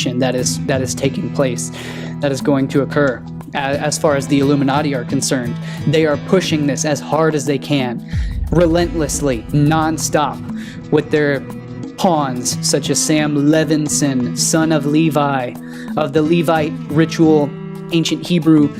unification that is taking place, that is going to occur. As far as the Illuminati are concerned, they are pushing this as hard as they can, relentlessly, non-stop, with their pawns such as Sam Levinson, son of Levi, of the Levite ritual, ancient Hebrew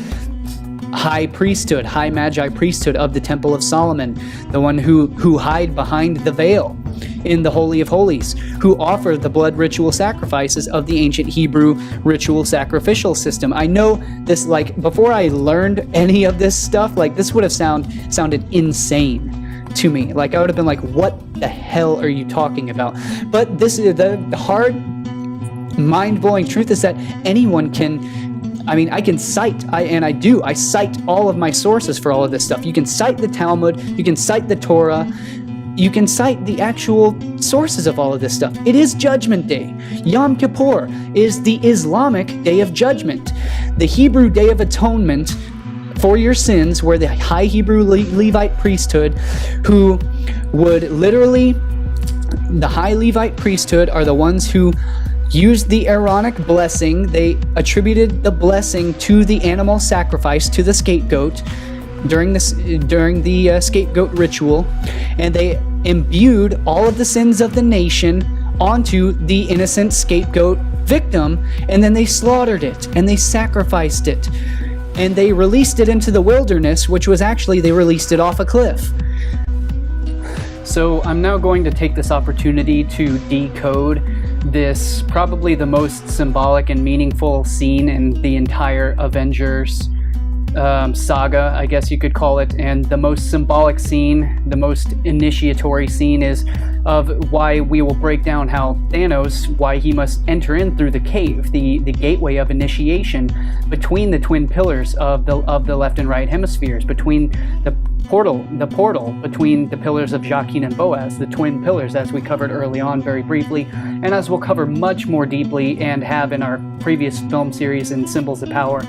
high priesthood, high magi priesthood of the Temple of Solomon, the one who hide behind the veil in the Holy of Holies, who offer the blood ritual sacrifices of the ancient Hebrew ritual sacrificial system. I know this, like, before I learned any of this stuff, like, this would have sounded insane to me. Like, I would have been like, what the hell are you talking about? But this is the hard, mind-blowing truth is that anyone can, I can cite, I cite all of my sources for all of this stuff. You can cite the Talmud, you can cite the Torah, you can cite the actual sources of all of this stuff. It is Judgment Day. Yom Kippur is the Islamic Day of Judgment. The Hebrew Day of Atonement for your sins, where the high Hebrew Levite priesthood, who would literally, the high Levite priesthood are the ones who used the Aaronic blessing. They attributed the blessing to the animal sacrifice, to the scapegoat, during the scapegoat ritual, and they imbued all of the sins of the nation onto the innocent scapegoat victim, and then they slaughtered it and they sacrificed it and they released it into the wilderness, which was actually, they released it off a cliff. So I'm now going to take this opportunity to decode this, probably the most symbolic and meaningful scene in the entire Avengers saga, I guess you could call it. And the most symbolic scene, the most initiatory scene, is of why we will break down how Thanos, why he must enter in through the cave, the gateway of initiation between the twin pillars of the left and right hemispheres, between the portal between the pillars of Jachin and Boaz, the twin pillars, as we covered early on very briefly, and as we'll cover much more deeply and have in our previous film series in Symbols of Power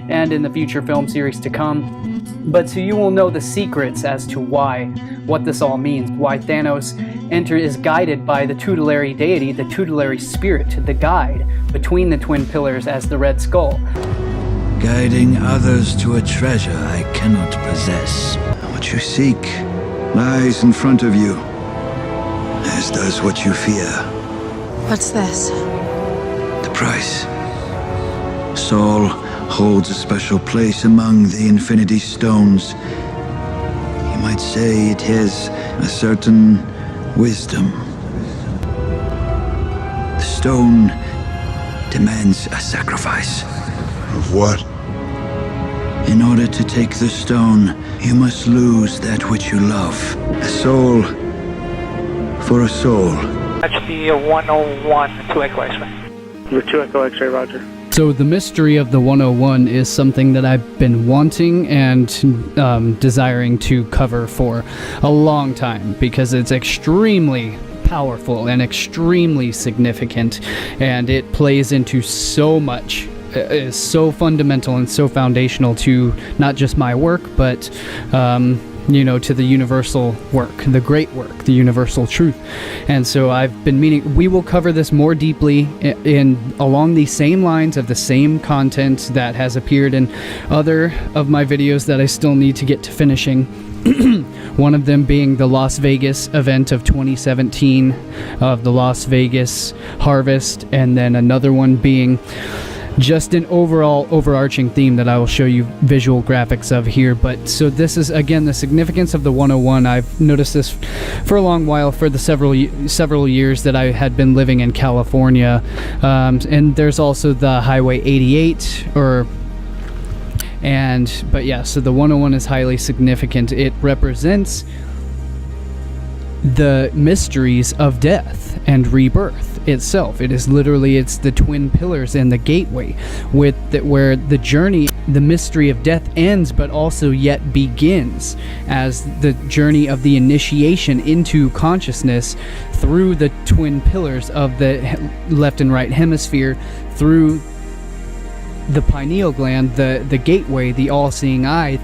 and in the future film series to come. But so you will know the secrets as to what this all means, why Thanos is guided by the tutelary deity, the tutelary spirit, the guide between the twin pillars as the Red Skull. Guiding others to a treasure I cannot possess. What you seek lies in front of you, as does what you fear. What's this? The price. Saul holds a special place among the Infinity Stones. You might say it has a certain wisdom. The stone demands a sacrifice. Of what? In order to take the stone, you must lose that which you love. A soul for a soul. That should be a 101 2 Echo X-ray. 2 Echo X-ray, roger. So the mystery of the 101 is something that I've been wanting and desiring to cover for a long time, because it's extremely powerful and extremely significant, and it plays into so much. Is so fundamental and so foundational to not just my work, but to the universal work, the great work, the universal truth. And so I've been meaning, we will cover this more deeply along the same lines of the same content that has appeared in other of my videos that I still need to get to finishing. One of them being the Las Vegas event of 2017, of the Las Vegas Harvest, and then another one being just an overall overarching theme that I will show you visual graphics of here. But so this is, again, the significance of the 101. I've noticed this for a long while, for the several years that I had been living in California. And there's also the Highway 88, but yeah, so the 101 is highly significant. It represents the mysteries of death and rebirth itself. It is literally, it's the twin pillars and the gateway where the journey, the mystery of death ends, but also yet begins as the journey of the initiation into consciousness through the twin pillars of the left and right hemisphere, through the pineal gland, the gateway, the all-seeing eye,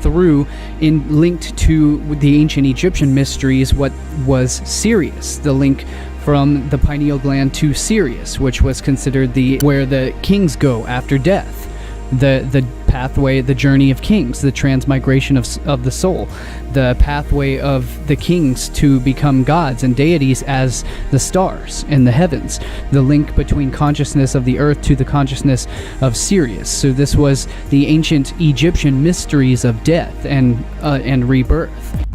linked to the ancient Egyptian mysteries, what was Sirius, the link from the pineal gland to Sirius, which was considered where the kings go after death. The pathway, the journey of kings, the transmigration of the soul, the pathway of the kings to become gods and deities as the stars in the heavens, the link between consciousness of the earth to the consciousness of Sirius. So this was the ancient Egyptian mysteries of death and rebirth.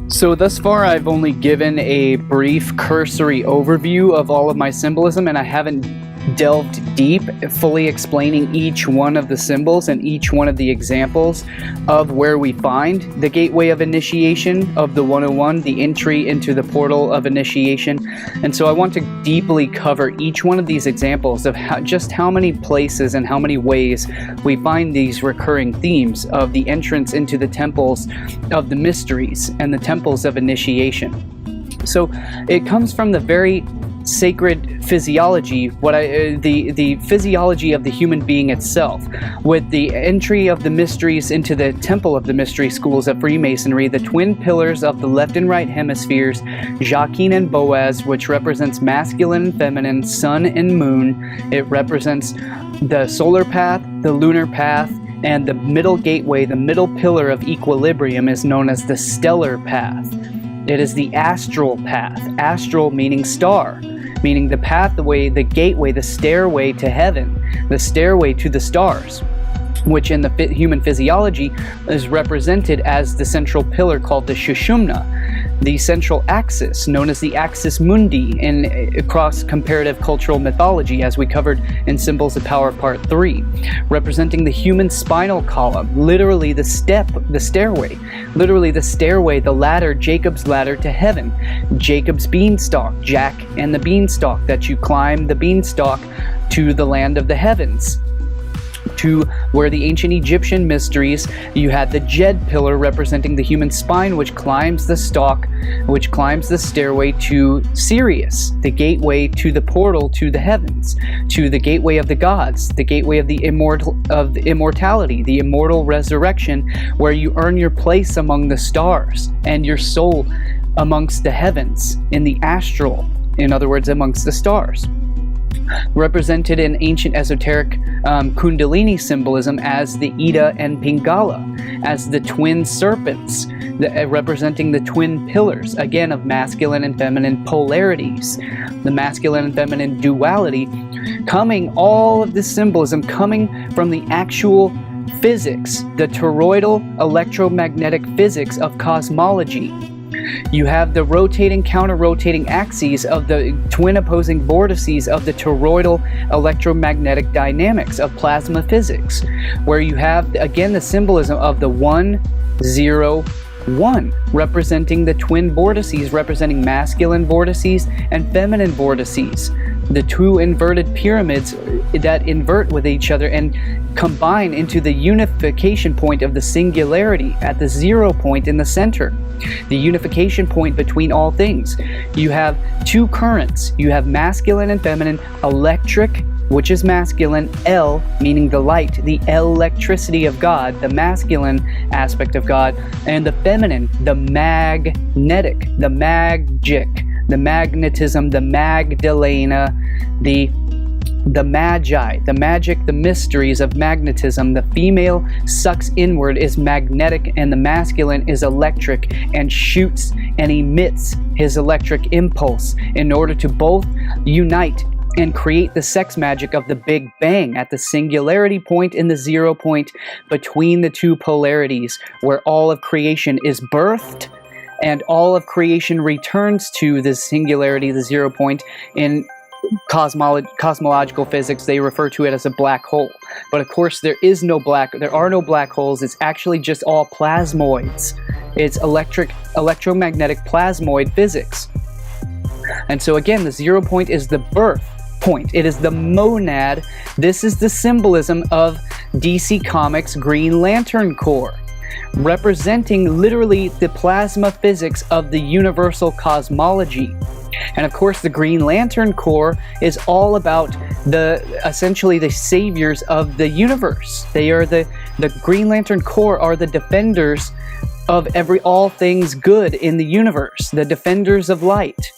So thus far, I've only given a brief cursory overview of all of my symbolism, and I haven't delved deep, fully explaining each one of the symbols and each one of the examples of where we find the gateway of initiation of the 101, the entry into the portal of initiation. And so I want to deeply cover each one of these examples of how many places and how many ways we find these recurring themes of the entrance into the temples of the mysteries and the temples of initiation. So it comes from the very sacred physiology, the physiology of the human being itself, with the entry of the mysteries into the temple of the mystery schools of Freemasonry, the twin pillars of the left and right hemispheres, Jachin and Boaz, which represents masculine and feminine, sun and moon. It represents the solar path, the lunar path, and the middle gateway, the middle pillar of equilibrium, is known as the stellar path. It is the astral path, astral meaning star, meaning the pathway, the gateway, the stairway to heaven, the stairway to the stars, which in the human physiology is represented as the central pillar called the Shushumna, the central axis known as the axis mundi across comparative cultural mythology, as we covered in Symbols of Power Part 3, representing the human spinal column, literally the stairway, the ladder, Jacob's ladder to heaven, Jacob's beanstalk, Jack and the beanstalk, that you climb the beanstalk to the land of the heavens, to where the ancient Egyptian mysteries, you had the Jed pillar representing the human spine, which climbs the stairway to Sirius, the gateway to the portal to the heavens, to the gateway of the gods, the gateway of the immortality, the immortal resurrection, where you earn your place among the stars and your soul amongst the heavens, in the astral, in other words, amongst the stars. Represented in ancient esoteric Kundalini symbolism as the Ida and Pingala, as the twin serpents, representing the twin pillars, again, of masculine and feminine polarities, the masculine and feminine duality, all of this symbolism coming from the actual physics, the toroidal electromagnetic physics of cosmology. You have the rotating, counter-rotating axes of the twin opposing vortices of the toroidal electromagnetic dynamics of plasma physics, where you have, again, the symbolism of the 1, 0, 1, representing the twin vortices, representing masculine vortices and feminine vortices, the two inverted pyramids that invert with each other and combine into the unification point of the singularity at the 0 point in the center, the unification point between all things. You have two currents. You have masculine and feminine, electric, which is masculine, El, meaning the light, the electricity of God, the masculine aspect of God, and the feminine, the magnetic, the magic, the magnetism, the Magdalena, the magi, the magic, the mysteries of magnetism. The female sucks inward, is magnetic, and the masculine is electric and shoots and emits his electric impulse in order to both unite and create the sex magic of the Big Bang at the singularity point and the 0 point between the two polarities, where all of creation is birthed and all of creation returns to the singularity, the 0 point. In cosmological physics, they refer to it as a black hole. But of course, there are no black holes. It's actually just all plasmoids. It's electromagnetic plasmoid physics. And so again, the 0 point is the birth point. It is the monad. This is the symbolism of DC Comics' Green Lantern Corps, representing literally the plasma physics of the universal cosmology. And of course, the Green Lantern Corps is all about essentially the saviors of the universe. They are the Green Lantern Corps are the defenders of all things good in the universe, the defenders of light.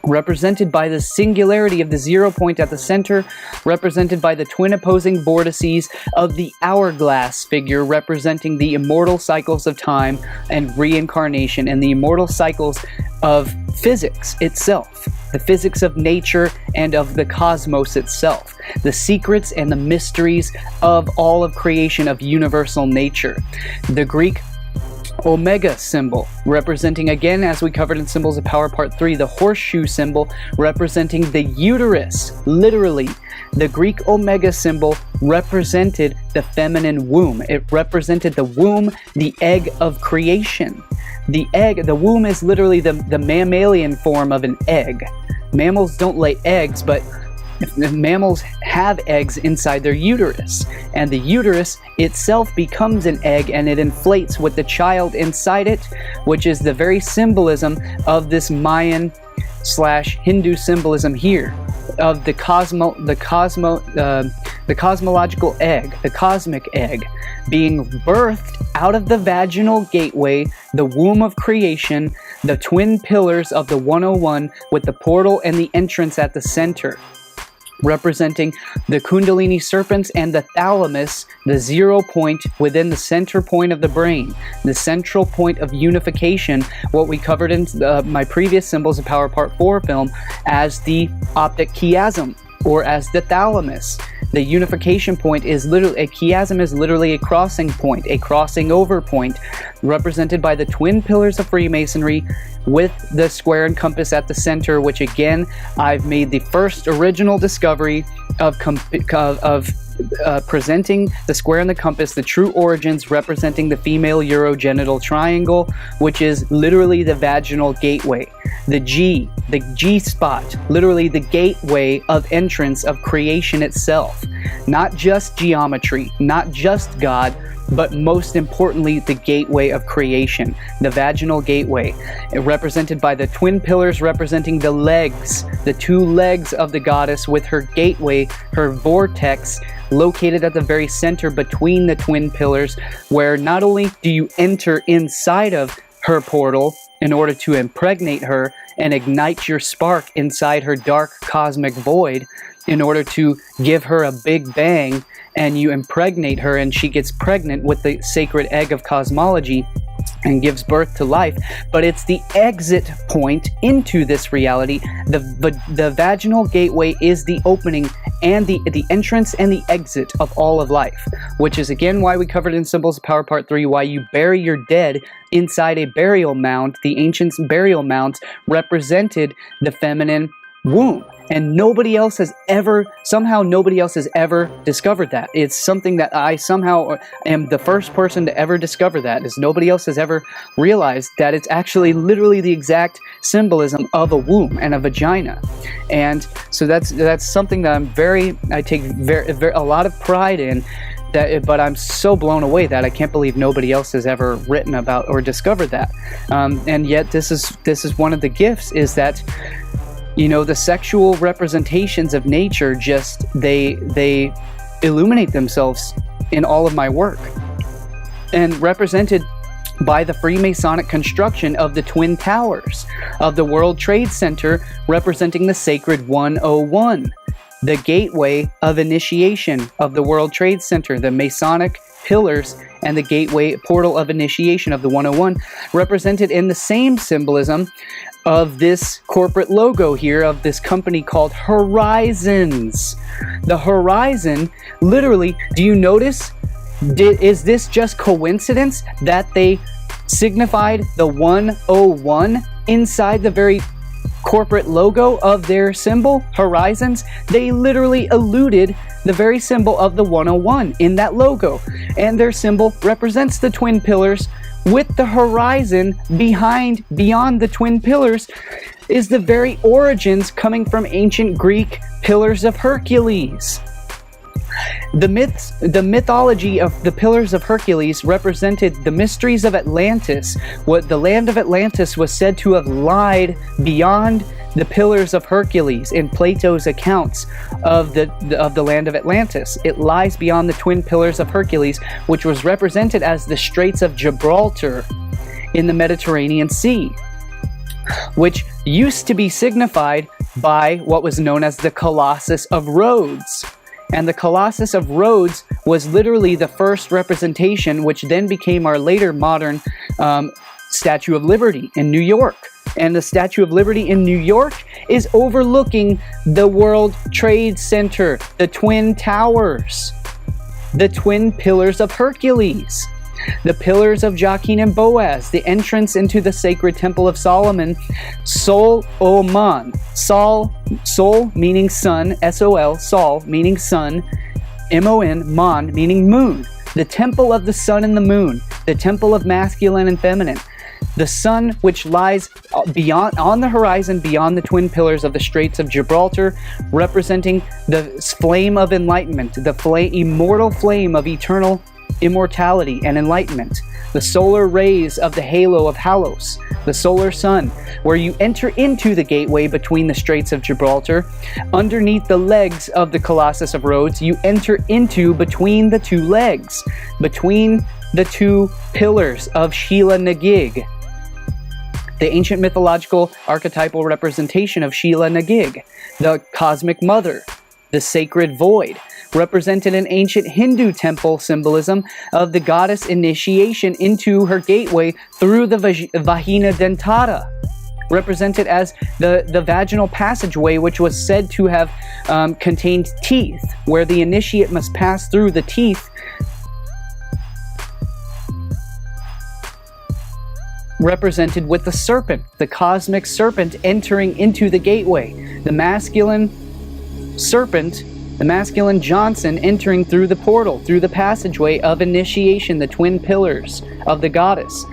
represented by the singularity of the 0 point at the center, represented by the twin opposing vortices of the hourglass figure, representing the immortal cycles of time and reincarnation, and the immortal cycles of physics itself, the physics of nature and of the cosmos itself, the secrets and the mysteries of all of creation, of universal nature. The Greek Omega symbol, representing, again, as we covered in Symbols of Power Part 3, the horseshoe symbol, representing the uterus. Literally, the Greek Omega symbol represented the feminine womb. It represented the womb, the egg of creation. The egg, the womb is literally the mammalian form of an egg. Mammals don't lay eggs, but mammals have eggs inside their uterus, and the uterus itself becomes an egg, and it inflates with the child inside it, which is the very symbolism of this Mayan / Hindu symbolism here of the cosmological egg, the cosmic egg, being birthed out of the vaginal gateway, the womb of creation, the twin pillars of the 101 with the portal and the entrance at the center, representing the Kundalini serpents and the thalamus, the 0 point within the center point of the brain, the central point of unification, what we covered in my previous Symbols of Power Part 4 film as the optic chiasm, or as the thalamus. The unification point is literally, a chiasm is literally a crossing point, a crossing over point, represented by the twin pillars of Freemasonry with the square and compass at the center, which again, I've made the first original discovery of presenting the square and the compass, the true origins, representing the female urogenital triangle, which is literally the vaginal gateway. The G spot, literally the gateway of entrance of creation itself. Not just geometry, not just God, but most importantly, the gateway of creation, the vaginal gateway, represented by the twin pillars representing the legs, the two legs of the goddess with her gateway, her vortex, located at the very center between the twin pillars, where not only do you enter inside of her portal in order to impregnate her and ignite your spark inside her dark cosmic void, in order to give her a big bang, and you impregnate her and she gets pregnant with the sacred egg of cosmology and gives birth to life, but it's the exit point into this reality. The vaginal gateway is the opening and the entrance and the exit of all of life, which is again why we covered in Symbols of Power Part 3, why you bury your dead inside a burial mound. The ancient burial mounds represented the feminine womb, and nobody else has ever discovered that. It's something that I somehow am the first person to ever discover. That is, nobody else has ever realized that it's actually literally the exact symbolism of a womb and a vagina. And so that's something that I take a lot of pride in. But I'm so blown away that I can't believe nobody else has ever written about or discovered that. And yet this is one of the gifts, is that, you know, the sexual representations of nature just they illuminate themselves in all of my work, and represented by the Freemasonic construction of the Twin Towers of the World Trade Center, representing the sacred 101, the gateway of initiation of the World Trade Center, the Masonic pillars and the gateway portal of initiation of the 101, represented in the same symbolism of this corporate logo here of this company called Horizons. The horizon, literally, do you notice? Is this just coincidence that they signified the 101 inside the very corporate logo of their symbol, Horizons? They literally eluded the very symbol of the 101 in that logo, and their symbol represents the twin pillars, with the horizon beyond the twin pillars is the very origins coming from ancient Greek pillars of Hercules. The mythology of the pillars of Hercules represented the mysteries of Atlantis. What the land of Atlantis was said to have lied beyond the pillars of Hercules in Plato's accounts of the land of Atlantis. It lies beyond the twin pillars of Hercules, which was represented as the Straits of Gibraltar in the Mediterranean Sea. which used to be signified by what was known as the Colossus of Rhodes. And the Colossus of Rhodes was literally the first representation, which then became our later modern Statue of Liberty in New York. And the Statue of Liberty in New York is overlooking the World Trade Center, the Twin Towers, the Twin Pillars of Hercules, the Pillars of Jachin and Boaz, the entrance into the sacred Temple of Solomon, Sol Oman, Sol meaning sun, S-O-L, Sol meaning sun, M-O-N, Man meaning moon, the Temple of the Sun and the Moon, the Temple of Masculine and Feminine, the sun which lies beyond on the horizon beyond the twin pillars of the Straits of Gibraltar, representing the flame of enlightenment, the immortal flame of eternal immortality and enlightenment, the solar rays of the halo of Halos, the solar sun, where you enter into the gateway between the Straits of Gibraltar. Underneath the legs of the Colossus of Rhodes, you enter into between the two legs, between the two pillars of Sheela Nagig, the ancient mythological archetypal representation of Sheela Nagig, the cosmic mother, the sacred void, represented in ancient Hindu temple symbolism of the goddess initiation into her gateway through the Vagina Dentata, represented as the vaginal passageway, which was said to have contained teeth, where the initiate must pass through the teeth, represented with the serpent, the cosmic serpent entering into the gateway, the masculine serpent, the masculine Johnson entering through the portal, through the passageway of initiation, the twin pillars of the goddess.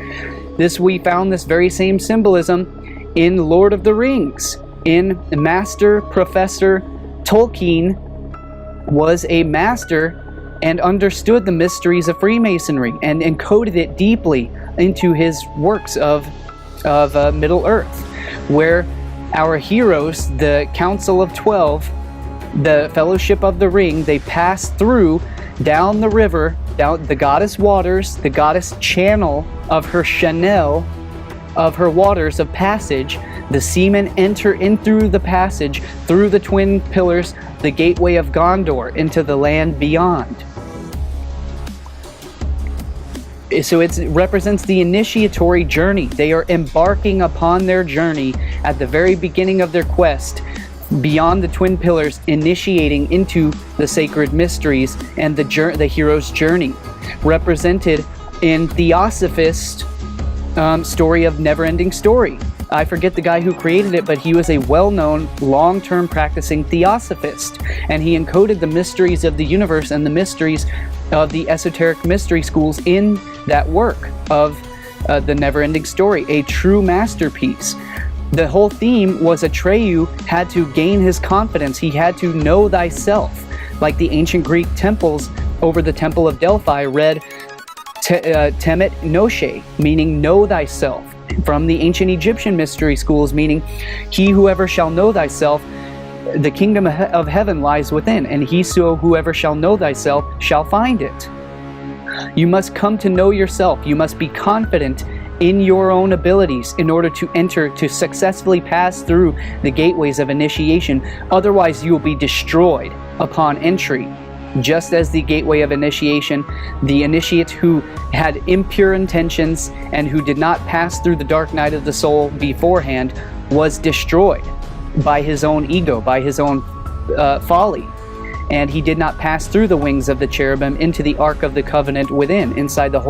We found this very same symbolism in Lord of the Rings. In Master Professor Tolkien was a master and understood the mysteries of Freemasonry and encoded it deeply into his works of Middle-earth, where our heroes, the Council of 12, the Fellowship of the Ring, they pass through down the river, down the goddess waters, the goddess channel of her Chanel, of her waters of passage. The seamen enter in through the passage, through the twin pillars, the gateway of Gondor, into the land beyond. So it represents the initiatory journey. They are embarking upon their journey at the very beginning of their quest, beyond the twin pillars, initiating into the sacred mysteries and the hero's journey, represented in Theosophist story of Never-Ending Story. I forget the guy who created it, but he was a well-known, long-term practicing Theosophist, and he encoded the mysteries of the universe and the mysteries of the esoteric mystery schools in that work of the Never-Ending Story, a true masterpiece. The whole theme was Atreyu had to gain his confidence. He had to know thyself. Like the ancient Greek temples over the Temple of Delphi read Temet Noshe, meaning know thyself. From the ancient Egyptian mystery schools, meaning he whoever shall know thyself, the kingdom of heaven lies within, and whoever shall know thyself shall find it. You must come to know yourself. You must be confident in your own abilities in order to successfully pass through the gateways of initiation. Otherwise, you will be destroyed upon entry. Just as the gateway of initiation, the initiate who had impure intentions and who did not pass through the dark night of the soul beforehand was destroyed by his own ego, by his own folly. And he did not pass through the wings of the cherubim into the Ark of the Covenant within, inside the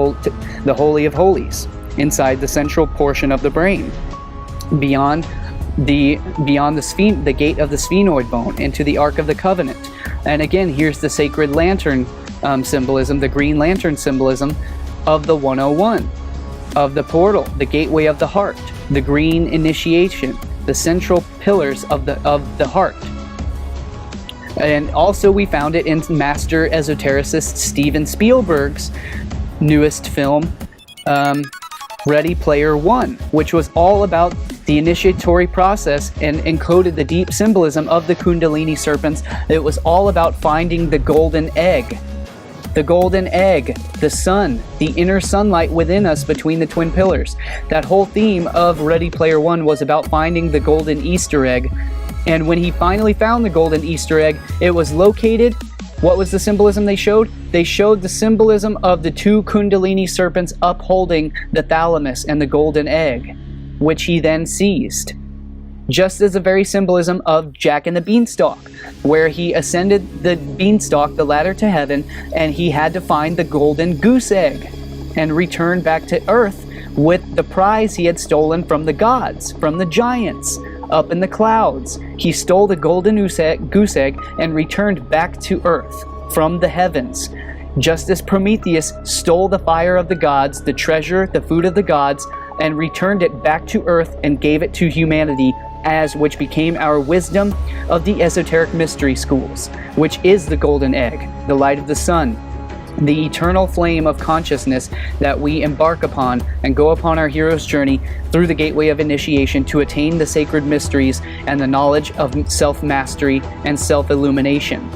Holy of Holies, inside the central portion of the brain, beyond the gate of the sphenoid bone, into the Ark of the Covenant. And again, here's the sacred lantern symbolism, the green lantern symbolism of the 101, of the portal, the gateway of the heart, the green initiation, the central pillars of the heart. And also we found it in master esotericist Steven Spielberg's newest film, Ready Player One, which was all about the initiatory process and encoded the deep symbolism of the Kundalini serpents. It was all about finding the golden egg, The golden egg, the sun, the inner sunlight within us between the twin pillars. That whole theme of Ready Player One was about finding the golden Easter egg. And when he finally found the golden Easter egg, it was located. What was the symbolism they showed? They showed the symbolism of the two Kundalini serpents upholding the thalamus and the golden egg, which he then seized. Just as a very symbolism of Jack and the Beanstalk, where he ascended the beanstalk, the ladder to heaven, and he had to find the golden goose egg and return back to Earth with the prize he had stolen from the gods, from the giants, up in the clouds. He stole the golden goose egg and returned back to Earth from the heavens. Just as Prometheus stole the fire of the gods, the treasure, the food of the gods, and returned it back to Earth and gave it to humanity, which became our wisdom of the esoteric mystery schools, which is the golden egg, the light of the sun, the eternal flame of consciousness that we embark upon and go upon our hero's journey through the gateway of initiation to attain the sacred mysteries and the knowledge of self-mastery and self-illumination.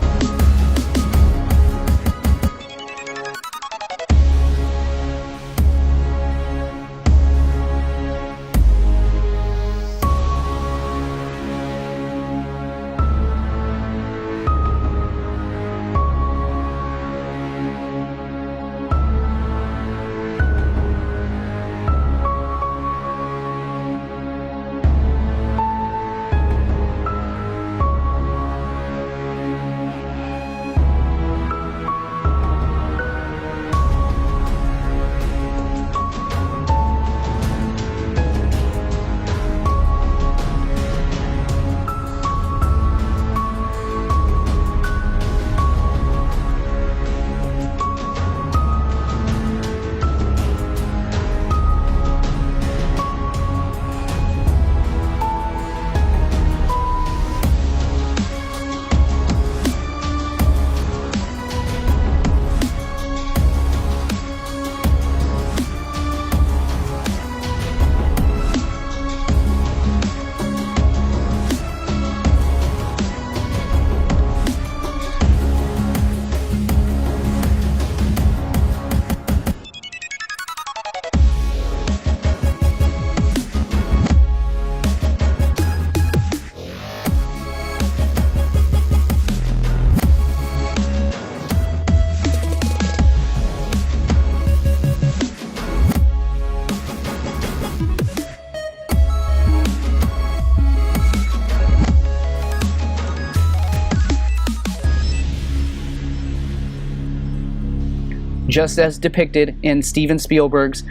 Just as depicted in Steven Spielberg's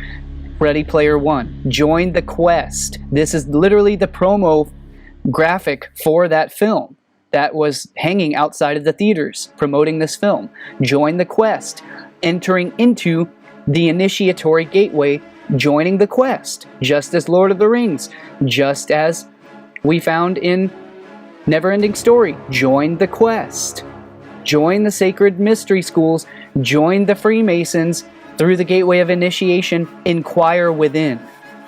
Ready Player One. Join the quest. This is literally the promo graphic for that film that was hanging outside of the theaters promoting this film. Join the quest. Entering into the initiatory gateway, joining the quest. Just as Lord of the Rings. Just as we found in Neverending Story. Join the quest. Join the sacred mystery schools. Join the Freemasons through the gateway of initiation. Inquire within.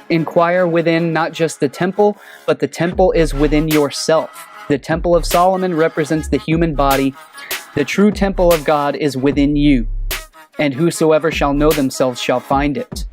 Inquire within not just the temple, but the temple is within yourself. The Temple of Solomon represents the human body. The true temple of God is within you. And whosoever shall know themselves shall find it.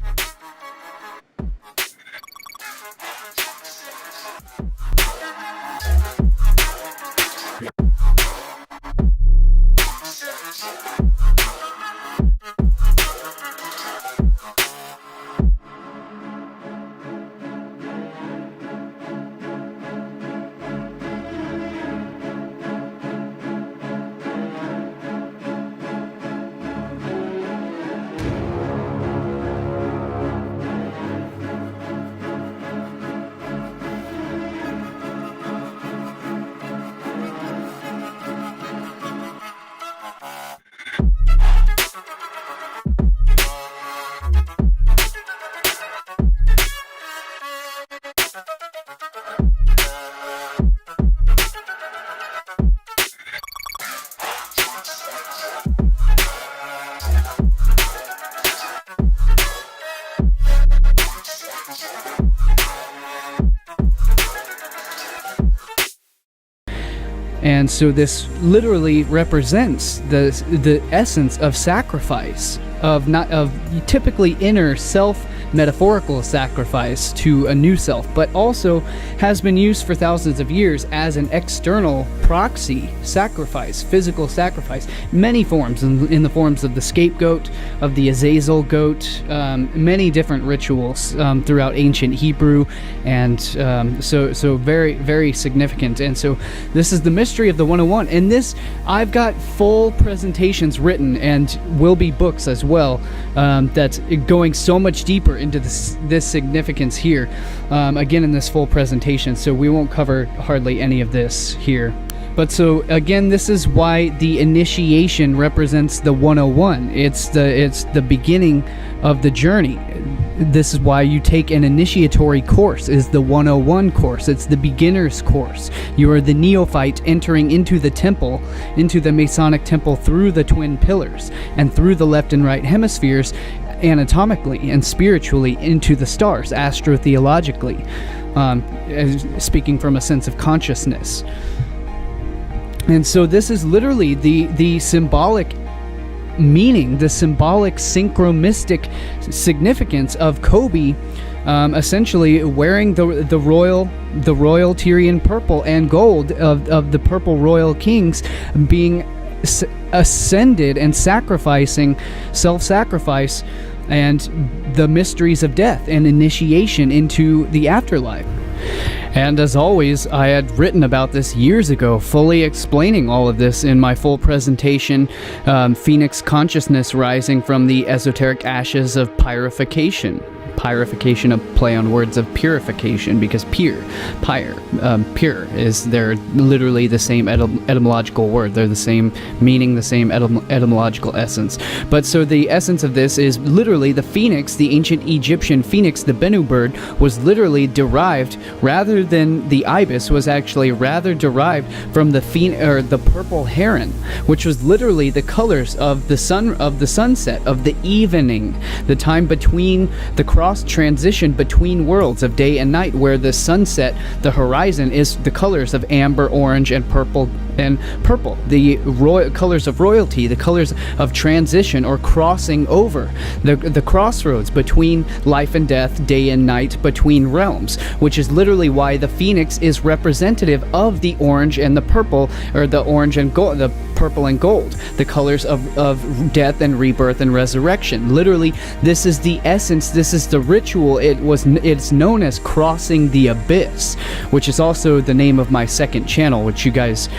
And so this literally represents the essence of sacrifice, of typically inner self metaphorical sacrifice to a new self, but also has been used for thousands of years as an external proxy sacrifice, physical sacrifice, many forms, in the forms of the scapegoat, of the Azazel goat, many different rituals throughout ancient Hebrew, and so very, very significant. And so this is the mystery of the 101, and this, I've got full presentations written, and will be books as well, that's going so much deeper into this significance here, again in this full presentation, so we won't cover hardly any of this here. But so again, this is why the initiation represents the 101. It's the beginning of the journey. This is why you take an initiatory course, is the 101 course. It's the beginner's course. You are the neophyte entering into the temple, into the Masonic temple, through the twin pillars and through the left and right hemispheres, anatomically and spiritually, into the stars, astrotheologically, speaking from a sense of consciousness. And so this is literally the symbolic meaning, the symbolic synchromistic significance of Kobe, essentially wearing the royal Tyrian purple and gold of the purple royal kings, being ascended and sacrificing, self-sacrifice, and the mysteries of death and initiation into the afterlife. And as always, I had written about this years ago, fully explaining all of this in my full presentation, Phoenix Consciousness Rising from the Esoteric Ashes of Pyrification. Pyrification, a play on words of purification, because pure is, they're literally the same etymological word. They're the same meaning, the same etymological essence. But so the essence of this is literally the phoenix, the ancient Egyptian phoenix, the Bennu bird, was literally derived, rather than the ibis, was actually rather derived from the purple heron, which was literally the colors of the sunset, of the evening, the time between the cross transition between worlds of day and night, where the sunset, the horizon, is the colors of amber, orange, and purple, the colors of royalty, the colors of transition or crossing over, the crossroads between life and death, day and night, between realms, which is literally why the phoenix is representative of the orange and the purple, or the orange and gold, the purple and gold, the colors of death and rebirth and resurrection. Literally, this is the essence, this is the ritual. It's known as crossing the abyss, which is also the name of my second channel, which you guys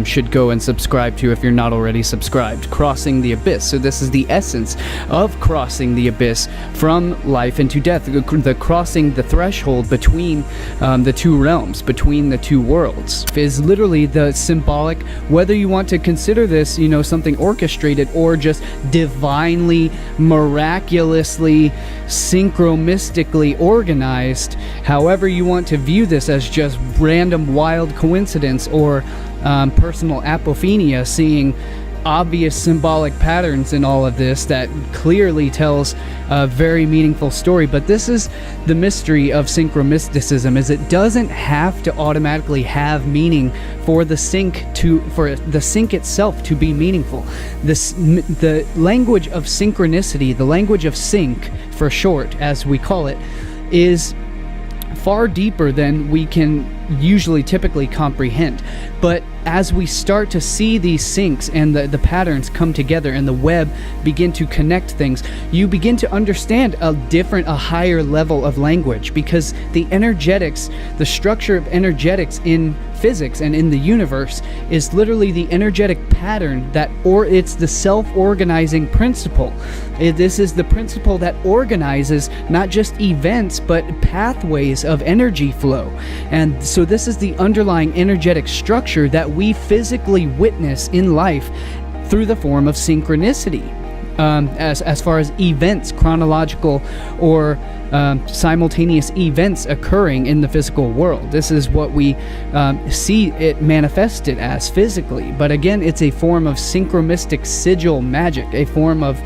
should go and subscribe to if you're not already subscribed. Crossing the abyss. So this is the essence of crossing the abyss from life into death, the crossing the threshold between the two realms, between the two worlds, is literally the symbolic, whether you want to consider this, something orchestrated or just divinely, miraculously, synchromystically organized, however you want to view this, as just random wild coincidence or personal apophenia, seeing obvious symbolic patterns in all of this that clearly tells a very meaningful story. But this is the mystery of synchromysticism, is it doesn't have to automatically have meaning for the sync itself to be meaningful. The language of synchronicity, the language of sync for short, as we call it, is far deeper than we can typically comprehend. But as we start to see these syncs and the patterns come together and the web begin to connect things, you begin to understand a higher level of language, because the energetics, the structure of energetics in physics and in the universe is literally the energetic pattern it's the self-organizing principle. This is the principle that organizes not just events but pathways of energy flow. And so this is the underlying energetic structure that we physically witness in life through the form of synchronicity. As far as events, chronological or simultaneous events occurring in the physical world. This is what we see it manifested as physically. But again, it's a form of synchromystic sigil magic, a form of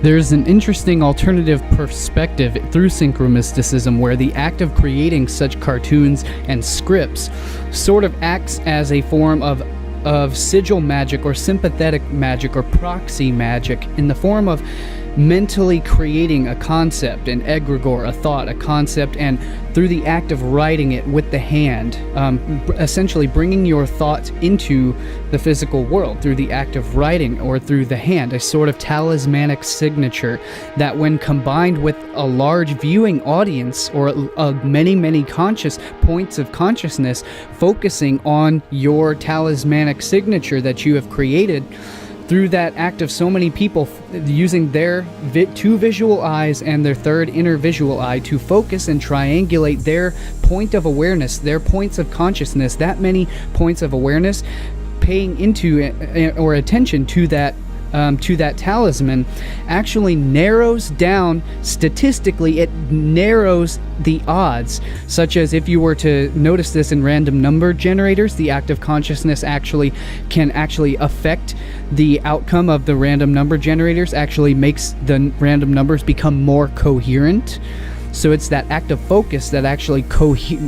There's an interesting alternative perspective through synchromysticism where the act of creating such cartoons and scripts sort of acts as a form of sigil magic or sympathetic magic or proxy magic in the form of mentally creating a concept, an egregore, a thought, a concept, and through the act of writing it with the hand, essentially bringing your thoughts into the physical world through the act of writing or through the hand, a sort of talismanic signature that when combined with a large viewing audience or many conscious points of consciousness focusing on your talismanic signature that you have created, through that act of so many people using their two visual eyes and their third inner visual eye to focus and triangulate their point of awareness, their points of consciousness, that many points of awareness, paying into or attention to that talisman actually narrows down, statistically it narrows the odds, such as if you were to notice this in random number generators, the act of consciousness can actually affect the outcome of the random number generators, actually makes the random numbers become more coherent. So it's that act of focus that actually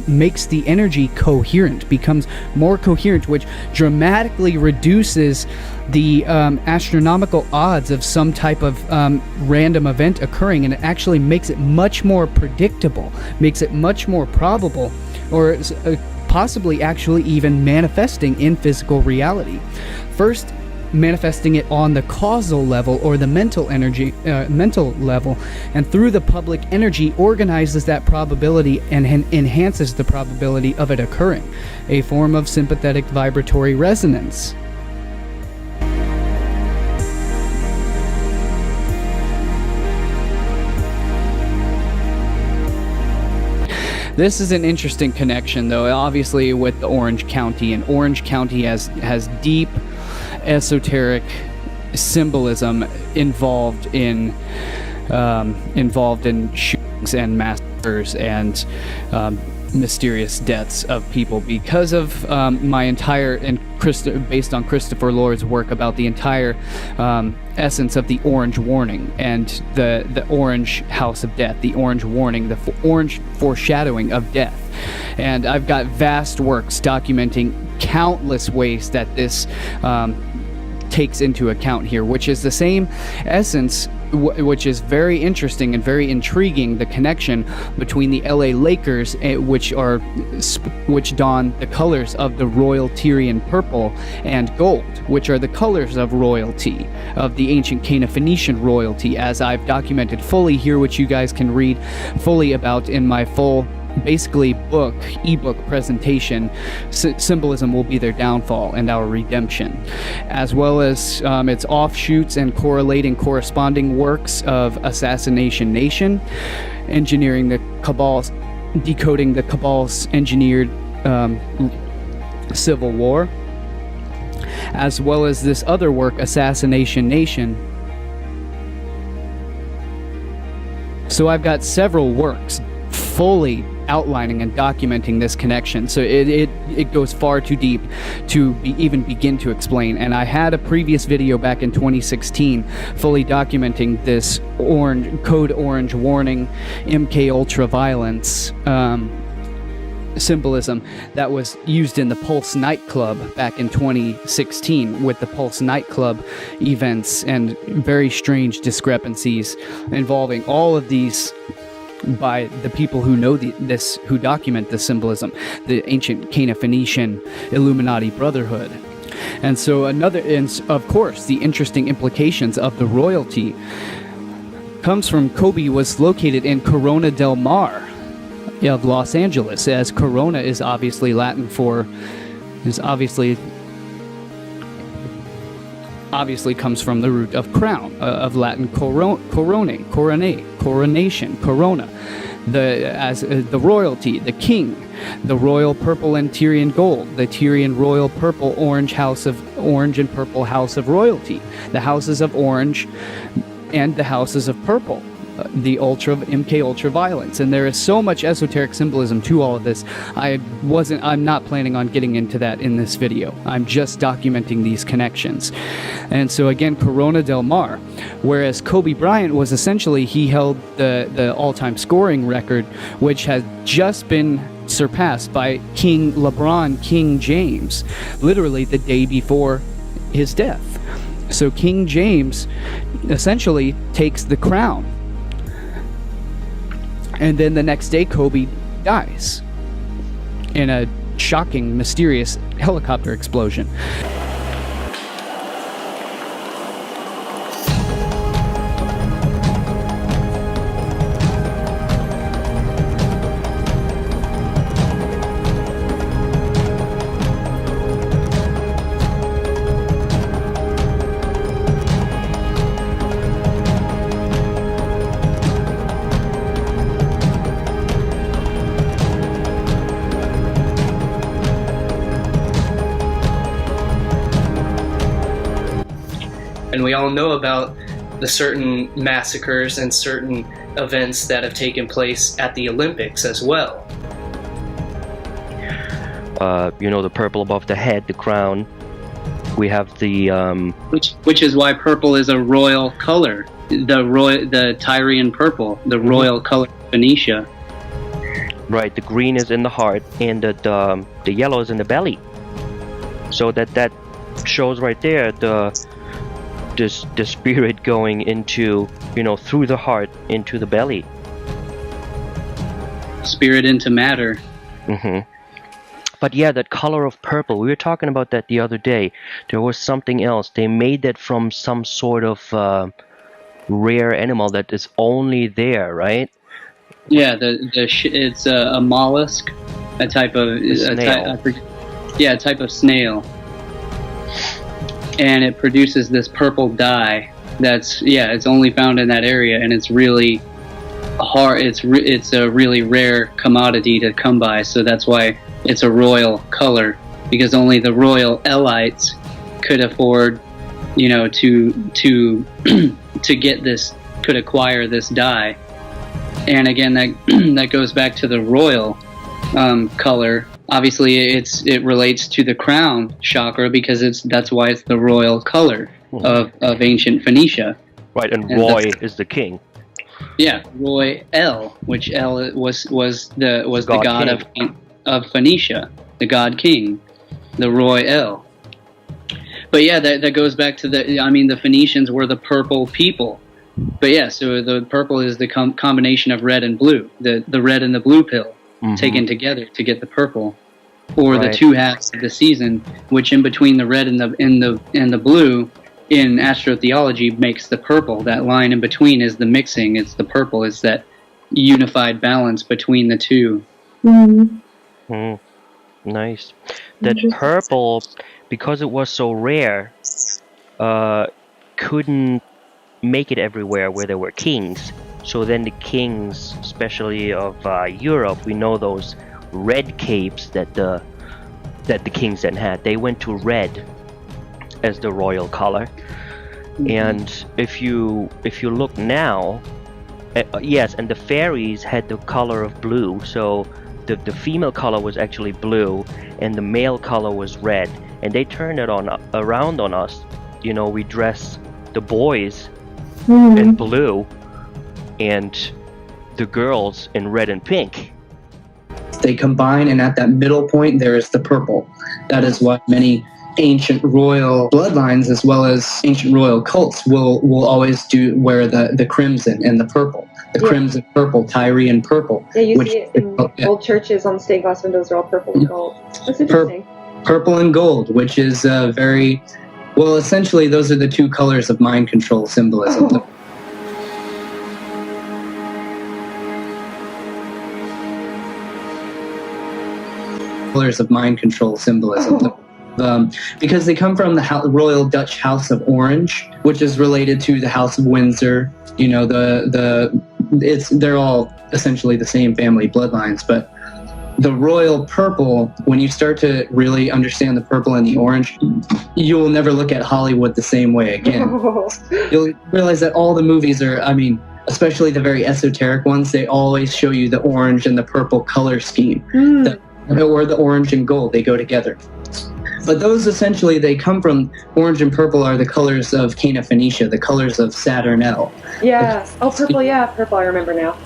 makes the energy coherent, becomes more coherent, which dramatically reduces the astronomical odds of some type of random event occurring, and it actually makes it much more predictable, makes it much more probable, or possibly actually even manifesting in physical reality. First, manifesting it on the causal level or the mental level, and through the public energy organizes that probability and enhances the probability of it occurring, a form of sympathetic vibratory resonance. This is an interesting connection, though, obviously with the Orange County, and Orange County has deep esoteric symbolism involved in shootings and massacres and mysterious deaths of people because of my entire based on Christopher Lord's work about the entire essence of the Orange Warning and the Orange House of Death, the Orange Warning, the Orange foreshadowing of death. And I've got vast works documenting countless ways that this takes into account here, which is the same essence, which is very interesting and very intriguing, the connection between the LA Lakers, which don the colors of the royal Tyrian purple and gold, which are the colors of royalty, of the ancient Cana Phoenician royalty, as I've documented fully here, which you guys can read fully about in my full ebook presentation. Symbolism will be their downfall and our redemption, as well as its offshoots and corresponding works of Assassination Nation, engineering the Cabal's, decoding the Cabal's engineered civil war, as well as this other work, Assassination Nation. So I've got several works fully outlining and documenting this connection, so it goes far too deep to even begin to explain. And I had a previous video back in 2016 fully documenting this Code Orange Warning, MK Ultra violence symbolism that was used in the Pulse nightclub back in 2016 with the Pulse nightclub events and very strange discrepancies involving all of these by the people who know who document the symbolism, the ancient Cana Phoenician Illuminati Brotherhood. And so of course, the interesting implications of the royalty comes from Kobe was located in Corona del Mar of Los Angeles, as Corona is obviously Latin for, obviously comes from the root of crown, of Latin coronation, corona, the royalty, the king, the royal purple and Tyrian gold, the Tyrian royal purple orange and purple house of royalty, the houses of orange and the houses of purple, the MK Ultra violence, and there is so much esoteric symbolism to all of this. I'm not planning on getting into that in this video. I'm just documenting these connections. And so again, Corona del Mar, whereas Kobe Bryant was essentially, he held the all-time scoring record, which has just been surpassed by King James, literally the day before his death. So King James essentially takes the crown. And then the next day, Kobe dies in a shocking, mysterious helicopter explosion. And we all know about the certain massacres and certain events that have taken place at the Olympics as well. The purple above the head, the crown. We have the which is why purple is a royal color. The Tyrian purple, the royal color of Phoenicia. Right, the green is in the heart, and the yellow is in the belly. So that shows right there the spirit going into, through the heart into the belly. Spirit into matter. But yeah, that color of purple, we were talking about that the other day. There was something else. They made that from some sort of rare animal that is only there, right? Yeah, it's a mollusk, a type of snail. A type of snail. And it produces this purple dye it's only found in that area, and it's really hard. It's a really rare commodity to come by, so that's why it's a royal color, because only the royal elites could afford, to get this, could acquire this dye. And again, that goes back to the royal color. Obviously, it relates to the crown chakra, because that's why it's the royal color of ancient Phoenicia. Right, and Roy is the king. Yeah, Roy El, which El was the god of Phoenicia, the god king, the Roy El. But yeah, that goes back to the Phoenicians were the purple people. But yeah, so the purple is the combination of red and blue, the red and the blue pill taken together to get the purple, or the two halves of the season, which in between the red and the blue in astrotheology makes the purple. That line in between is the mixing. It's the purple. It's that unified balance between the two. Nice. That purple, because it was so rare, couldn't make it everywhere where there were kings. So then the kings, especially of Europe, we know those red capes that the kings then had. They went to red as the royal color. And if you look now, yes, and the fairies had the color of blue. So the female color was actually blue, and the male color was red. And they turned it around on us. We dress the boys in blue, and the girls in red and pink. They combine, and at that middle point there is the purple. That is what many ancient royal bloodlines, as well as ancient royal cults, will always wear the crimson and the purple. The crimson purple, Tyrian purple. Yeah, you see it in old churches on stained glass windows are all purple and gold. That's interesting. Purple and gold, which is very... Well, essentially, those are the two colors of mind control symbolism. Oh. Colors of mind control symbolism. Because they come from the Royal Dutch House of Orange, which is related to the House of Windsor. They're all essentially the same family bloodlines, but the royal purple, when you start to really understand the purple and the orange, you will never look at Hollywood the same way again. You'll realize that all the movies are, especially the very esoteric ones, they always show you the orange and the purple color scheme. Or the orange and gold, they go together. But those essentially, they come from, orange and purple are the colors of Cana Phoenicia, the colors of Saturn L. Yeah. Oh, purple, yeah, purple, I remember now.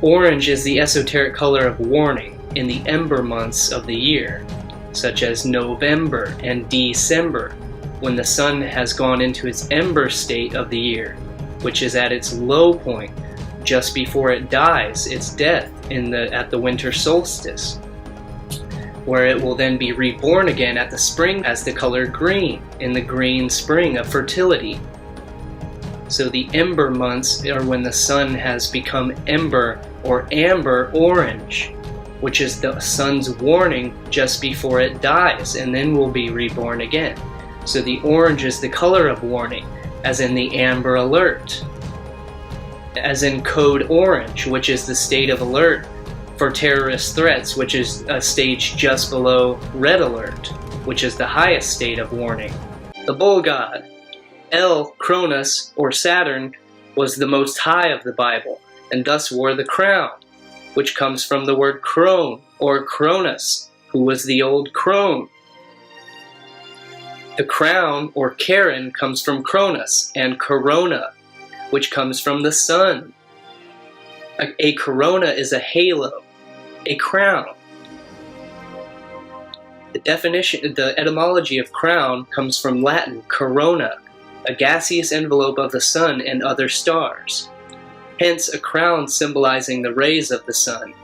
Orange is the esoteric color of warning in the ember months of the year, such as November and December, when the sun has gone into its ember state of the year, which is at its low point just before it dies its death at the winter solstice, where it will then be reborn again at the spring as the color green, in the green spring of fertility. So the ember months are when the sun has become ember or amber orange, which is the sun's warning just before it dies and then will be reborn again. So the orange is the color of warning, as in the Amber Alert, as in Code Orange, which is the state of alert for terrorist threats, which is a stage just below Red Alert, which is the highest state of warning. The bull god, El, Cronus, or Saturn, was the most high of the Bible, and thus wore the crown, which comes from the word crone, or Cronus, who was the old crone. The crown, or Charon, comes from Cronus, and corona, which comes from the sun. A corona is a halo, a crown. The etymology of crown comes from Latin corona, a gaseous envelope of the sun and other stars. Hence, a crown symbolizing the rays of the sun.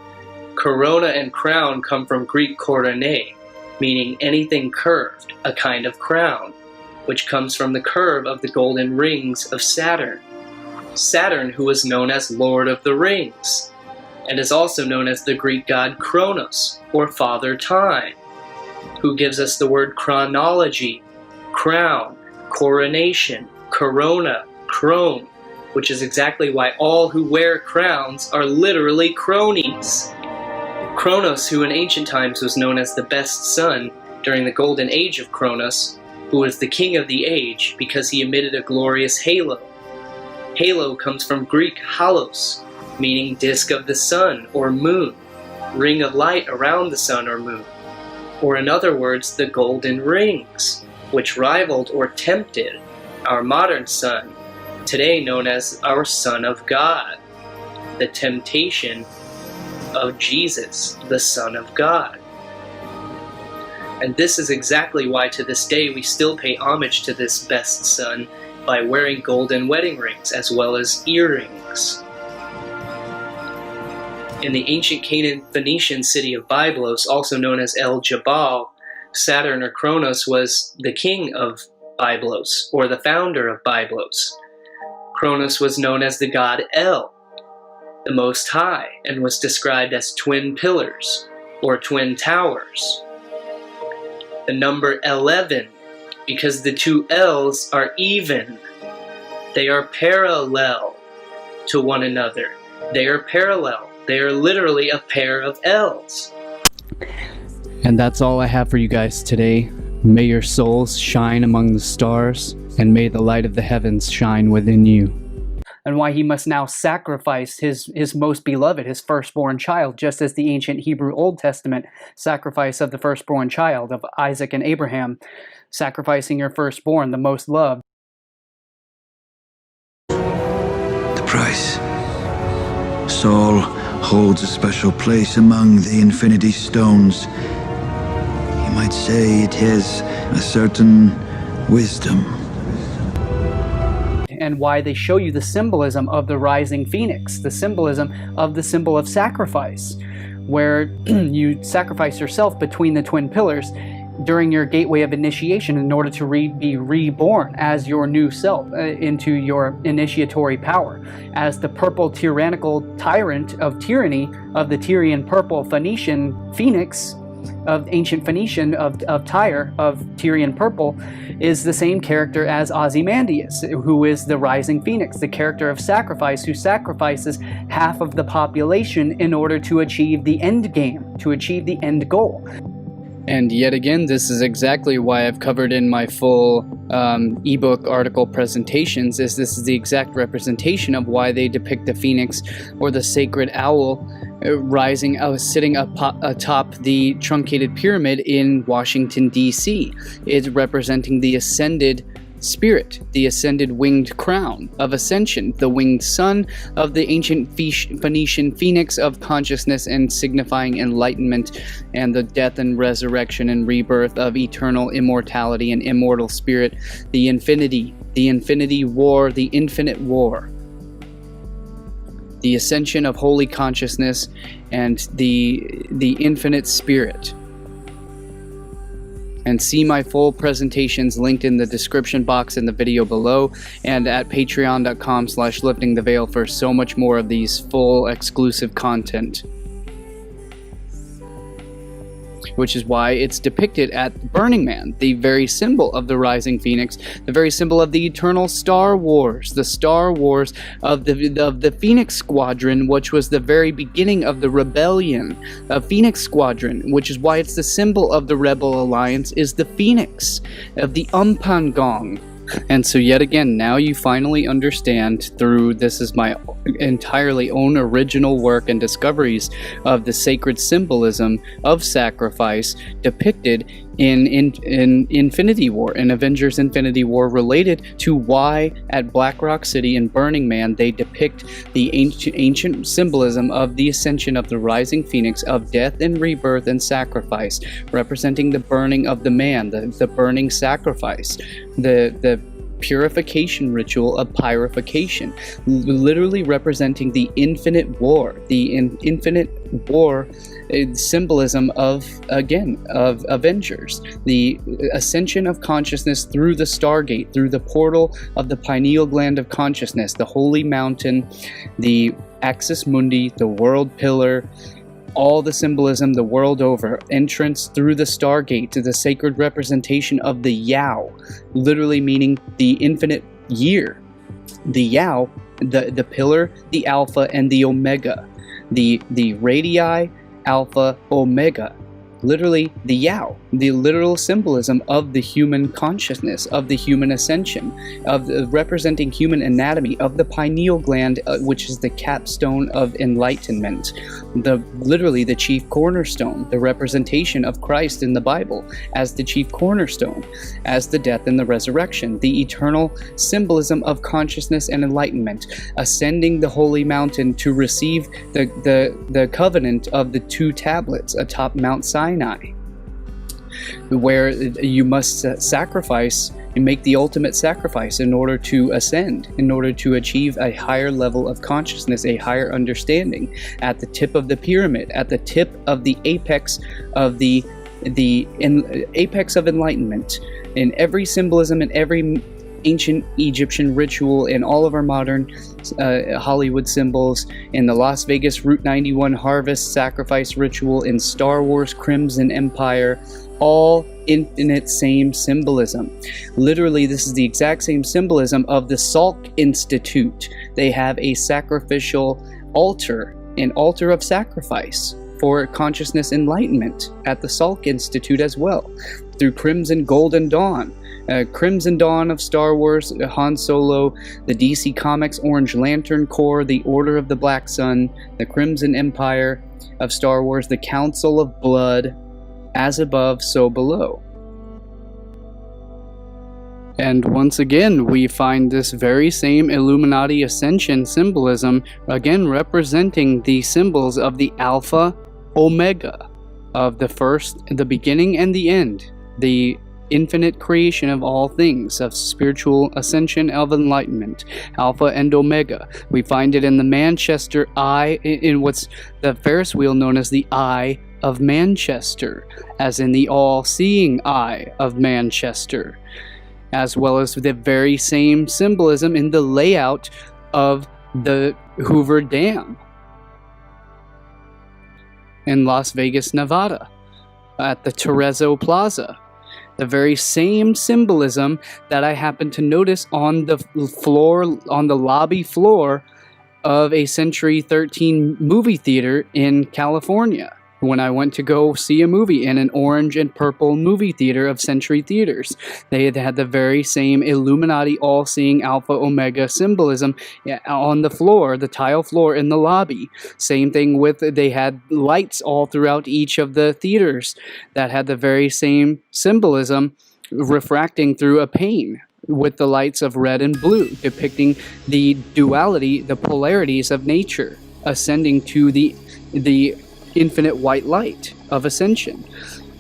Corona and crown come from Greek koroné, meaning anything curved, a kind of crown, which comes from the curve of the golden rings of Saturn. Saturn, who is known as Lord of the Rings, and is also known as the Greek god Kronos, or Father Time, who gives us the word chronology, crown, coronation, corona, crone, which is exactly why all who wear crowns are literally cronies. Kronos, who in ancient times was known as the best sun during the golden age of Kronos, who was the king of the age because he emitted a glorious halo. Halo comes from Greek halos, meaning disk of the sun or moon, ring of light around the sun or moon, or in other words, the golden rings, which rivaled or tempted our modern sun, today known as our Son of God, the temptation of Jesus, the Son of God. And this is exactly why to this day we still pay homage to this best son by wearing golden wedding rings as well as earrings. In the ancient Canaan Phoenician city of Byblos, also known as El Jabal, Saturn or Kronos was the king of Byblos, or the founder of Byblos. Kronos was known as the god El, the Most High, and was described as twin pillars, or twin towers. The number 11, because the two L's are even. They are parallel to one another. They are parallel. They are literally a pair of L's. And that's all I have for you guys today. May your souls shine among the stars, and may the light of the heavens shine within you. And why he must now sacrifice his most beloved, his firstborn child, just as the ancient Hebrew Old Testament sacrifice of the firstborn child of Isaac and Abraham, sacrificing your firstborn, the most loved. The price. Saul holds a special place among the Infinity Stones. You might say it has a certain wisdom. And why they show you the symbolism of the rising phoenix, the symbolism of the symbol of sacrifice, where you sacrifice yourself between the twin pillars during your gateway of initiation in order to be reborn as your new self into your initiatory power, as the purple tyrannical tyrant of tyranny of the Tyrian purple Phoenician phoenix, of ancient Phoenician of Tyre, of Tyrian purple, is the same character as Ozymandias, who is the rising phoenix, the character of sacrifice, who sacrifices half of the population in order to achieve the end game, to achieve the end goal. And yet again, this is exactly why I've covered in my full ebook article presentations, is this is the exact representation of why they depict the phoenix or the sacred owl rising, sitting atop the truncated pyramid in Washington, D.C. It's representing the ascended spirit, the ascended winged crown of ascension, the winged sun of the ancient Phoenician phoenix of consciousness, and signifying enlightenment and the death and resurrection and rebirth of eternal immortality and immortal spirit, the infinity war, the infinite war, the ascension of holy consciousness, and the infinite spirit. And see my full presentations linked in the description box in the video below, and at patreon.com/liftingtheveil for so much more of these full exclusive content. Which is why it's depicted at Burning Man, the very symbol of the rising phoenix, the very symbol of the eternal Star Wars, the Star Wars of the Phoenix Squadron, which was the very beginning of the rebellion of Phoenix Squadron, which is why it's the symbol of the Rebel Alliance, is the Phoenix of the Umpangong. And so yet again, now you finally understand through, this is my entirely own original work and discoveries of the sacred symbolism of sacrifice depicted in Infinity War, in Avengers Infinity War, related to why at Black Rock City and Burning Man they depict the ancient symbolism of the ascension of the rising phoenix, of death and rebirth and sacrifice, representing the burning of the man, the burning sacrifice, the purification ritual of pyrification, literally representing the infinite war, infinite war symbolism of Avengers, the ascension of consciousness through the Stargate, through the portal of the pineal gland of consciousness, the holy mountain, the Axis Mundi, the world pillar, all the symbolism the world over, entrance through the Stargate to the sacred representation of the Yao, literally meaning the infinite year. The Yao, the pillar, the Alpha, and the Omega. The radii, Alpha, Omega. Literally the Yao, the literal symbolism of the human consciousness, of the human ascension, of representing human anatomy, of the pineal gland, which is the capstone of enlightenment, literally the chief cornerstone, the representation of Christ in the Bible as the chief cornerstone, as the death and the resurrection, the eternal symbolism of consciousness and enlightenment, ascending the holy mountain to receive the covenant of the two tablets atop Mount Sinai, where you must sacrifice and make the ultimate sacrifice in order to ascend, in order to achieve a higher level of consciousness, a higher understanding, at the tip of the pyramid, at the tip of the apex of the apex of enlightenment. In every symbolism, in every ancient Egyptian ritual, in all of our modern Hollywood symbols, in the Las Vegas Route 91 harvest sacrifice ritual, in Star Wars Crimson Empire, all infinite same symbolism. Literally, this is the exact same symbolism of the Salk Institute. They have a sacrificial altar, an altar of sacrifice for consciousness enlightenment at the Salk Institute as well, through Crimson Golden Dawn. Crimson Dawn of Star Wars, Han Solo, the DC Comics Orange Lantern Corps, the Order of the Black Sun, the Crimson Empire of Star Wars, the Council of Blood, as above, so below. And once again, we find this very same Illuminati Ascension symbolism, again representing the symbols of the Alpha, Omega, of the first, the beginning and the end, the infinite creation of all things, of spiritual ascension, of enlightenment, Alpha and Omega. We find it in the Manchester Eye, in what's the Ferris wheel known as the Eye of Manchester, as in the all-seeing Eye of Manchester, as well as the very same symbolism in the layout of the Hoover Dam in Las Vegas, Nevada. at the Terrazzo Plaza. The very same symbolism that I happened to notice on the floor, on the lobby floor of a Century 13 movie theater in California when I went to go see a movie in an orange and purple movie theater of Century Theaters. They had the very same Illuminati all-seeing Alpha Omega symbolism on the floor, the tile floor in the lobby. Same thing with, they had lights all throughout each of the theaters that had the very same symbolism refracting through a pane with the lights of red and blue, depicting the duality, the polarities of nature, ascending to the infinite white light of ascension.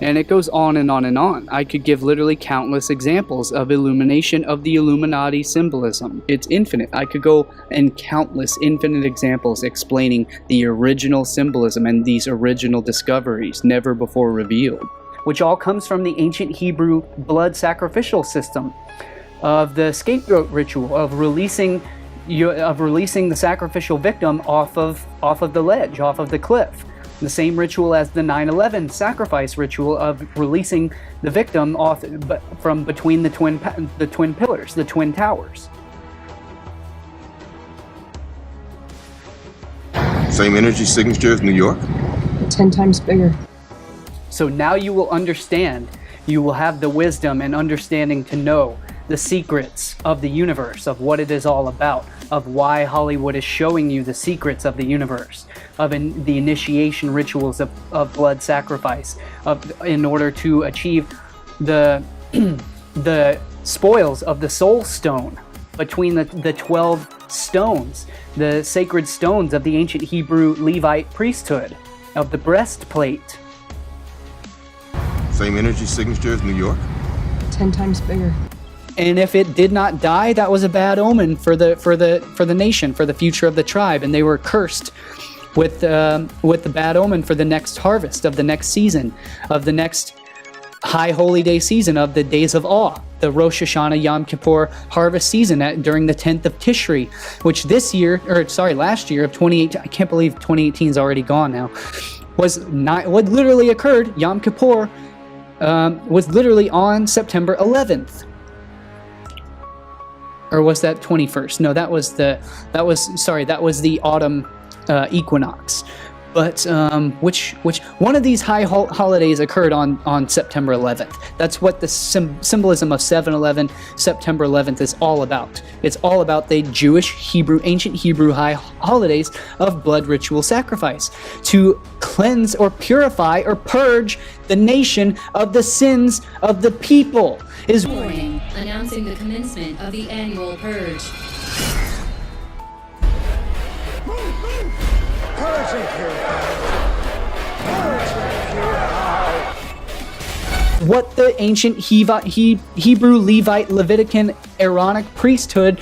And it goes on and on and on. I could give literally countless examples of illumination of the Illuminati symbolism. It's infinite. I could go in countless infinite examples explaining the original symbolism and these original discoveries never before revealed, which all comes from the ancient Hebrew blood sacrificial system of the scapegoat ritual of releasing the sacrificial victim off of the ledge, off of the cliff. The same ritual as the 9/11 sacrifice ritual of releasing the victim off from between the twin pillars, the twin towers. Same energy signature as New York? 10 times bigger. So now you will understand, you will have the wisdom and understanding to know the secrets of the universe, of what it is all about, of why Hollywood is showing you the secrets of the universe, of the initiation rituals of blood sacrifice, in order to achieve the the spoils of the soul stone between the 12 stones, the sacred stones of the ancient Hebrew Levite priesthood, of the breastplate. Same energy signature as New York? 10 times bigger. And if it did not die, that was a bad omen for the nation, for the future of the tribe, and they were cursed with the bad omen for the next harvest of the next season, of the next high holy day season of the days of awe, the Rosh Hashanah Yom Kippur harvest season during the 10th of Tishri, which last year of 2018, I can't believe 2018 is already gone now, what literally occurred. Yom Kippur was literally on September 11th. Or was that 21st? No, that was the autumn equinox. But which one of these high holidays occurred on September 11th? That's what the symbolism of 7/11, September 11th is all about. It's all about the ancient Hebrew high holidays of blood ritual sacrifice to cleanse or purify or purge the nation of the sins of the people. Warning, announcing the commencement of the annual purge. What the ancient Hebrew Levite Levitican Aaronic priesthood,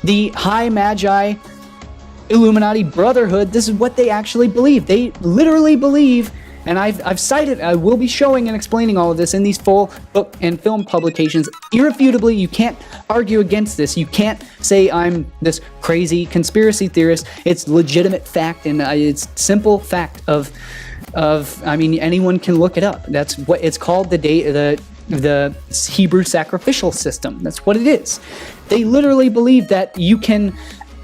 the high magi Illuminati brotherhood, this is what they actually believe. They literally believe, and I've cited, I will be showing and explaining all of this in these full book and film publications. Irrefutably, you can't argue against this. You can't say I'm this crazy conspiracy theorist. It's legitimate fact, and it's simple fact of I mean, anyone can look it up. That's what it's called, the Hebrew sacrificial system. That's what it is. They literally believe that you can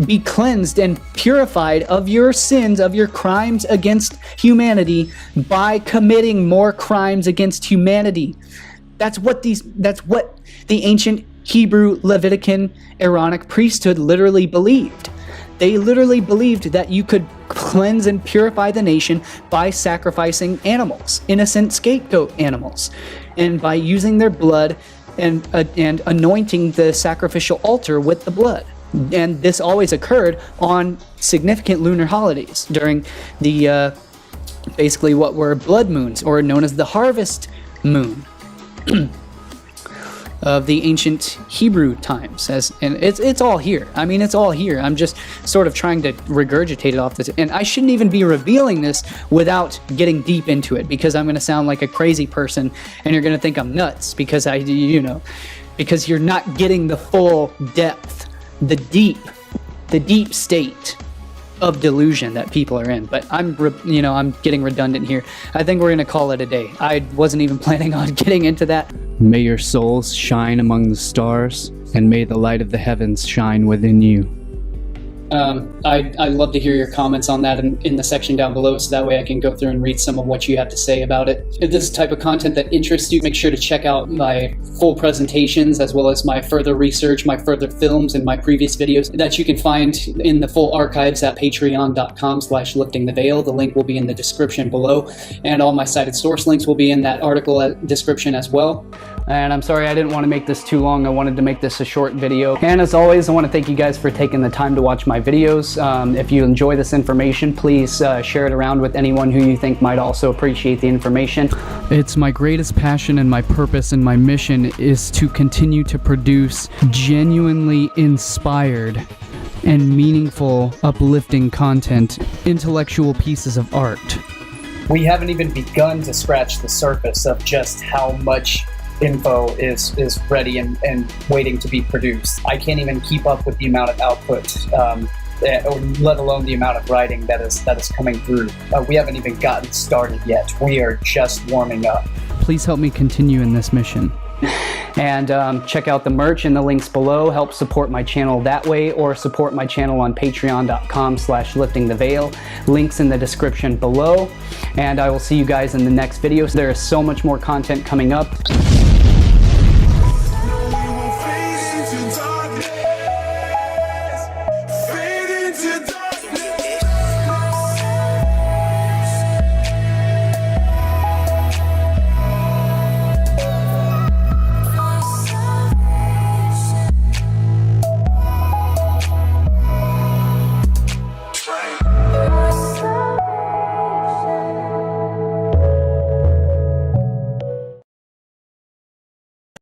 be cleansed and purified of your sins, of your crimes against humanity by committing more crimes against humanity. That's what the ancient Hebrew Levitican Aaronic priesthood literally believed. They literally believed that you could cleanse and purify the nation by sacrificing animals, innocent scapegoat animals, and by using their blood and anointing the sacrificial altar with the blood. And this always occurred on significant lunar holidays during the basically what were blood moons, or known as the harvest moon of the ancient Hebrew times. And it's all here. I mean, it's all here. I'm just sort of trying to regurgitate it off this, and I shouldn't even be revealing this without getting deep into it, because I'm going to sound like a crazy person, and you're going to think I'm nuts because because you're not getting the full depth, the deep state of delusion that people are in. But I'm getting redundant here. I think we're going to call it a day. I wasn't even planning on getting into that. May your souls shine among the stars, and may the light of the heavens shine within you. I'd love to hear your comments on that in the section down below, so that way I can go through and read some of what you have to say about it. If this is the type of content that interests you, make sure to check out my full presentations, as well as my further research, my further films, and my previous videos that you can find in the full archives at patreon.com/liftingtheveil. The link will be in the description below, and all my cited source links will be in that article description as well. And I'm sorry I didn't want to make this too long. I wanted to make this a short video. And as always, I want to thank you guys for taking the time to watch my videos. If you enjoy this information, please share it around with anyone who you think might also appreciate the information. It's my greatest passion, and my purpose and my mission is to continue to produce genuinely inspired and meaningful, uplifting content, intellectual pieces of art. We haven't even begun to scratch the surface of just how much info is ready and waiting to be produced. I can't even keep up with the amount of output, let alone the amount of writing that is coming through. We haven't even gotten started yet. We are just warming up. Please help me continue in this mission. And check out the merch in the links below. Help support my channel that way, or support my channel on patreon.com/liftingtheveil. Links in the description below. And I will see you guys in the next video. There is so much more content coming up.